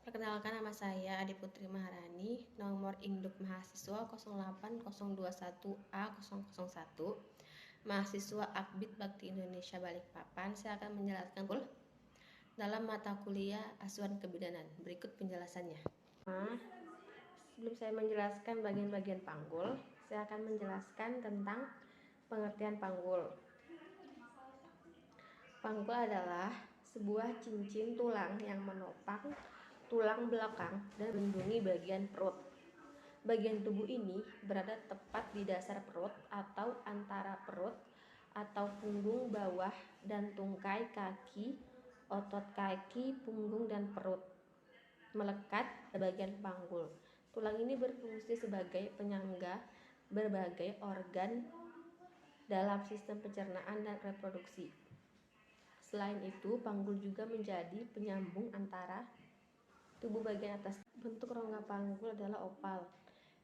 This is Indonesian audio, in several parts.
Perkenalkan, nama saya Adi Putri Maharani, nomor induk mahasiswa 08221A001, mahasiswa Akbid Bakti Indonesia Balikpapan. Saya akan menjelaskan dalam mata kuliah Asuhan Kebidanan. Berikut penjelasannya. Sebelum saya menjelaskan bagian-bagian panggul, saya akan menjelaskan tentang pengertian panggul. Panggul adalah sebuah cincin tulang yang menopang tulang belakang dan melindungi bagian perut. Bagian tubuh ini berada tepat di dasar perut atau antara perut atau punggung bawah dan tungkai kaki, otot kaki, punggung dan perut. Melekat ke bagian panggul. Tulang ini berfungsi sebagai penyangga berbagai organ dalam sistem pencernaan dan reproduksi. Selain itu, panggul juga menjadi penyambung antara tubuh bagian atas. Bentuk rongga panggul adalah oval.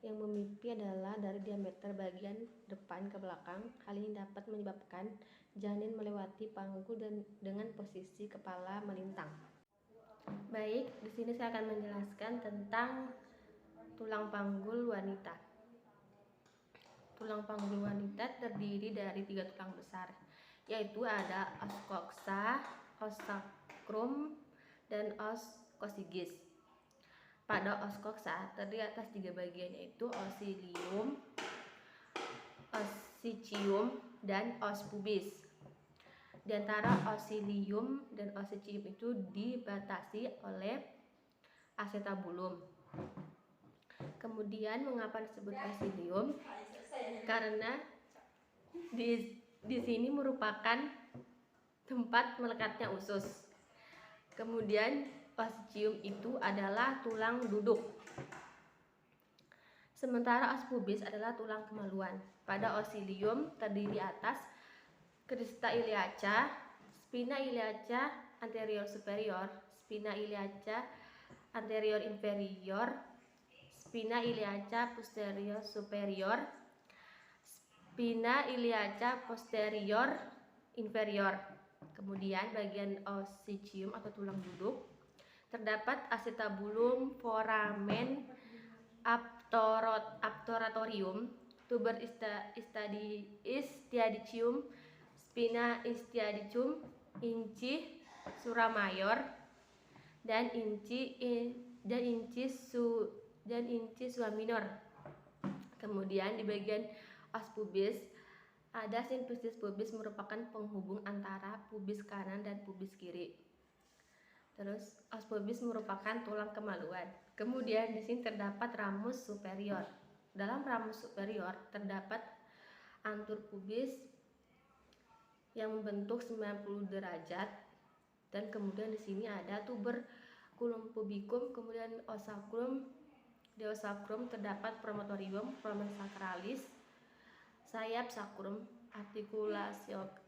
Yang memimpi adalah dari diameter bagian depan ke belakang. Hal ini dapat menyebabkan janin melewati panggul dan dengan posisi kepala melintang. Baik, di sini saya akan menjelaskan tentang tulang panggul wanita. Tulang panggul wanita terdiri dari 3 tulang besar, yaitu ada os coxa, os sacrum, dan os coccygeus. Pada os coxa terdiri atas 3 bagian, yaitu os ilium, os scium, dan os pubis. Di antara os ilium dan os scium itu dibatasi oleh acetabulum. Kemudian mengapa disebut os ilium? Karena di sini merupakan tempat melekatnya usus. Kemudian os scium itu adalah tulang duduk. Sementara os pubis adalah tulang kemaluan. Pada os ilium terdiri atas crista iliaca, spina iliaca anterior superior, spina iliaca anterior inferior, spina iliaca posterior superior, spina iliaca posterior inferior. Kemudian bagian os scium atau tulang duduk terdapat acetabulum, foramen, obturatorium, tuber istiadicium, spina istiadicum, inci sura mayor, dan inci sura minor. Kemudian di bagian os pubis ada simfisis pubis, merupakan penghubung antara pubis kanan dan pubis kiri. Terus os pubis merupakan tulang kemaluan. Kemudian di sini terdapat ramus superior. Dalam ramus superior terdapat antur pubis yang membentuk 90 derajat, dan kemudian di sini ada tuberculum pubicum, kemudian os sacrum. Di os sacrum terdapat promontorium, foramen sacralis, sayap sacrum,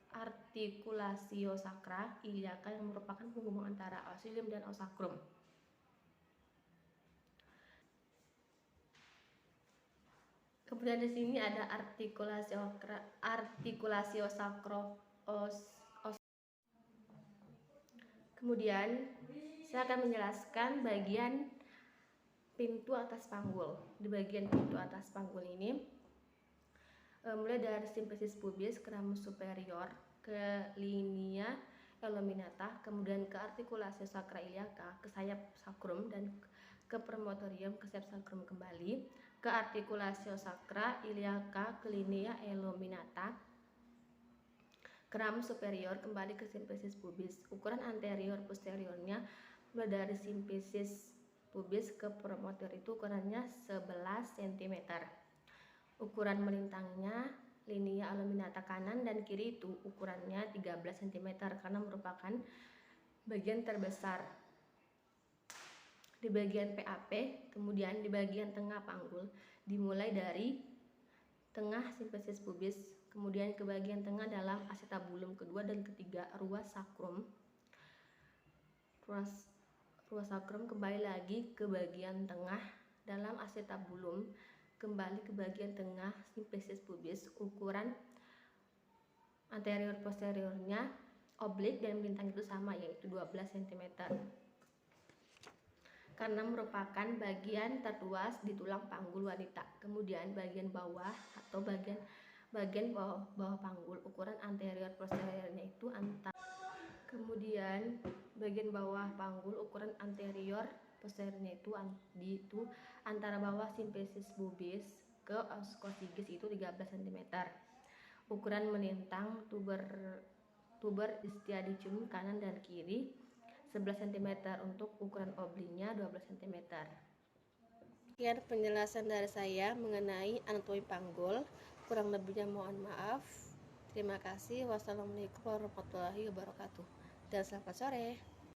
articulatio sacra iliaca yang merupakan penghubung antara os ilium dan os sacrum. Kemudian di sini ada articulatio sacro os. Kemudian saya akan menjelaskan bagian pintu atas panggul. Di bagian pintu atas panggul ini mulai dari simfisis pubis ke ramus superior, ke linea elominata, kemudian ke articulatio sacra iliaca, ke sayap sacrum, dan ke promontorium, ke sayap sacrum kembali, ke articulatio sacra iliaca, ke linea elominata, ke ramus superior, kembali ke simfisis pubis. Ukuran anterior posteriornya mulai dari simfisis pubis ke promotor itu ukurannya 11 cm. Ukuran melintangnya linea elominata kanan dan kiri itu ukurannya 13 cm karena merupakan bagian terbesar. Di bagian PAP, kemudian di bagian tengah panggul dimulai dari tengah simfisis pubis, kemudian ke bagian tengah dalam acetabulum kedua dan ketiga, ruas sacrum. Ruas sacrum kembali lagi ke bagian tengah dalam acetabulum, kembali ke bagian tengah simfisis pubis. Ukuran anterior posteriornya oblik dan melintang itu sama, yaitu 12 cm. karena merupakan bagian terluas di tulang panggul wanita. Kemudian bagian bawah atau bagian bawah panggul, ukuran anterior posteriornya itu kemudian bagian bawah panggul ukuran anterior posteriornya itu antara bawah simpesis pubis ke oscosigis itu 13 cm. Ukuran melintang tuber istiadicium kanan dan kiri 11 cm, untuk ukuran oblinya 12 cm. Sekian penjelasan dari saya mengenai anatomi panggul. Kurang lebihnya mohon maaf. Terima kasih. Wassalamualaikum warahmatullahi wabarakatuh. Dan selamat sore.